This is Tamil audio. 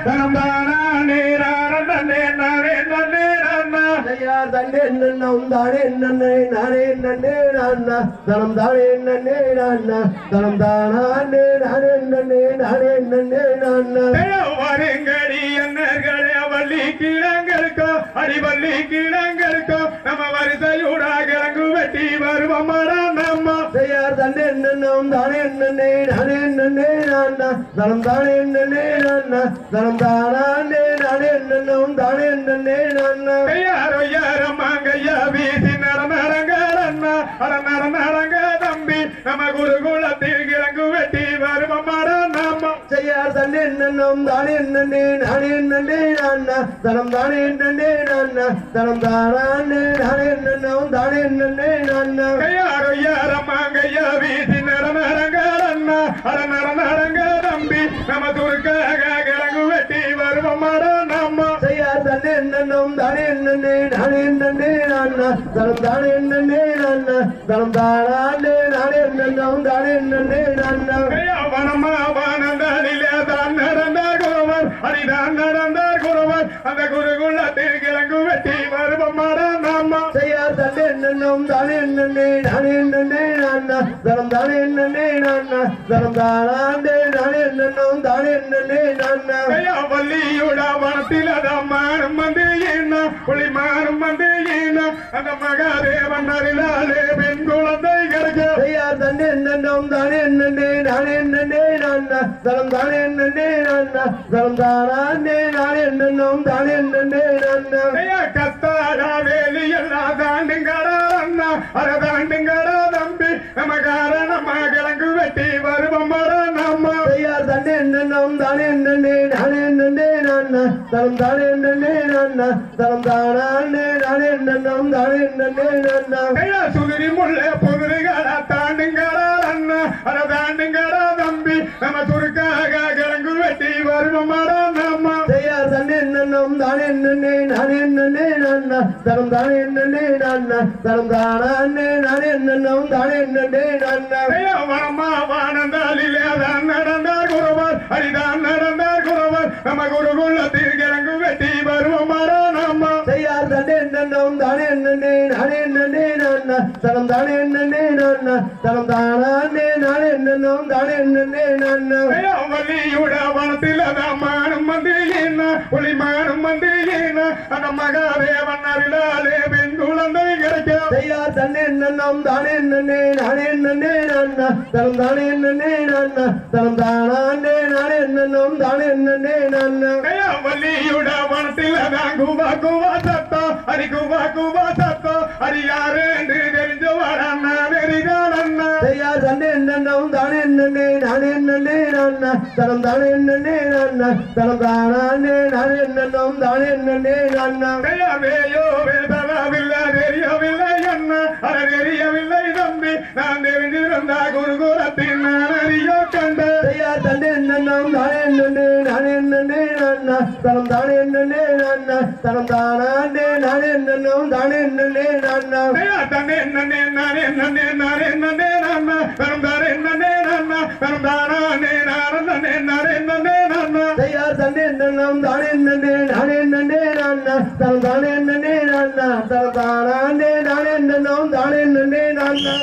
தனம் தானே நானே நானே நானே நானா ஐயா தண்டே நன்னம் தானே நன்னே நானே நன்னே நானா தனம் தானே நன்னே நானா தனம் தானே நானே நன்னே நானே நன்னே நானா வரங்கடி என்னர்களே வள்ளி கிழங்களுக்கோ அடிவள்ளி கிழங்களுக்கோ நம்ம வரிசையூடாக இறங்கு வெட்டி வருவமாடா நம்ம ஐயார் தண்டே நன்னம் தானே நன்னே நானே நன்னே நானா தனம் தானே நன்னே நானா தனம் தானே நானே நன்னம் தானே நன்னே நானா யாரோ யாரம்மாங்கய்யா வீசி நடநடங்கடன்னா நடநடங்க தம்பி நம்ம குருகுலத்தில் இறங்கு வெட்டி வருவமாடா நம்ம ஐயார் தண்டே நன்னம் தானே நன்னே நானே நன்னே நானா தனம் தானே நன்னே நானா தனம் தானே நானே நன்னம் தானே நன்னே நானா யாரோ யாரம்மாங்கய்யா வீசி நடநடங்கடன்னா நடநடங்க தம்பி நம்ம துருக்காக இறங்கு வெட்டி வருவமாடா நம்ம ஐயார் தண்டே நன்னம் தானே நன்னே நானே நன்னே நானா தனம் தானே நன்னே நானா தனம் தானே நானே நன்னம் தானே நன்னே நானா வனமா வானந்தானிலே தான் நடந்தார் குருவர் அடிதான் நடந்தார் குருவர் அந்த குருகுலத்தில் கிழங்கு வெட்டி வருவமாடா நாம ஐயார் தண்டே நன்னம் தானே நன்னே நானே நன்னே நானா தனம் தானே நன்னே நானா தனம் தானே நானே நன்னம் தானே நன்னே நானா வள்ளியுட வனத்தில் அதான் மாறும் வந்து ஏன்னா புலி மாறும் வந்து ஏன்னா அந்த மகாதேவன் அருளாலே பெண் குழந்தை கிடைக்க ஐயார் தண்டே நன்னம் தானே நன்னே நானே நன்னே நானா தனம் தானே நன்னே நானா தனம் தானே நானே நன்னம் தானே நன்னே நானா கத்தாடா வேலி எல்லாம் தாண்டுங்கடா அண்ணா அதை தாண்டுங்கடா தம்பி நம்ம காரணமா கிழங்கு வெட்டி வருவமாடா நம்ம ஐயார் தண்டே நன்னம் தானே நன்னே நானே நன்னே நானா தனம் தானே நன்னே நானா தனம் தானே நானே நன்னம் தானே நன்னே நானா சுதிரி முல்லை புதிரிகளா தாண்டுங்கடா அண்ணா அதை தாண்டுங்கடா தம்பி நம்ம சுருக்காக கிழங்கு வெட்டி வருவமாடா நம்ம ஐயார் தண்டே நன்னம் தானே நன்னே நானே நன்னே நானா தனம் தானே நன்னே நானா தனம் தானே நானே நன்னம் தானே நன்னே நானா வனமா வானந்தாலிலே தான் நடந்தார் குருவர் அடிதான் நடந்தார் குருவர் நம்ம குருகுலத்தில் கிழங்கு வெட்டி வருவமாடா நம்ம ஐயார் தண்டே நன்னம் தானே நன்னே நானே நன்னே நானா தனம் தானே நன்னே நானா தனம் தானே நானே நன்னம் தானே நன்னே நானா வள்ளியுட வனத்தில் அதான் மானும் வந்து ஏன்னா புலி மானும் வந்து ஏன்னா அந்த மகாதேவன் அருளாலே பெண் குழந்தை கிடைக்க ஐயார் தண்டே நன்னம் தானே நன்னே நானே நன்னே நானா தனம் தானே நன்னே நானா தனம் தானே நானே நன்னம் தானே நன்னே நானா வள்ளியுட வனத்தில் அதான் குவா குவா சத்தம் அரி குவா குவா சத்தம் அரி யாரு என்று தெரிஞ்சு வாடா வெறிகாலன்னா ஐயார் தண்டே நன்னம் தானே நன்னே நானே நன்னே நானா தனம் தானே நன்னே நானா தனம் தானே நானே நன்னம் தானே நன்னே நானா வேயோ வேதனாவில்லை தெரியவில்லை என்ன அதை தெரியவில்லை தம்பி நான் தெரிஞ்சிருந்தா குருகுலத்தின் நான் அறியோ கண்ட ஐயார் தண்டே நன்னம் தானே நன்னே நானே நன்னே நானா தனம் தானே நன்னே நானா தனம் தானே நானே நன்னம் தானே நன்னே நானா தன்னே நன்னே நானே நன்னே நானே நன்னே நானா தனம் தானே நன்னே நானா தனம் தானே நானே நானே நன்னே நானா ஐயார் தண்டே நன்னம் தானே நன்னே நானே நன்னே நானா தனம் தானே நன்னே நானா தனம் தானே நானே நன்னம் தானே நன்னே நானா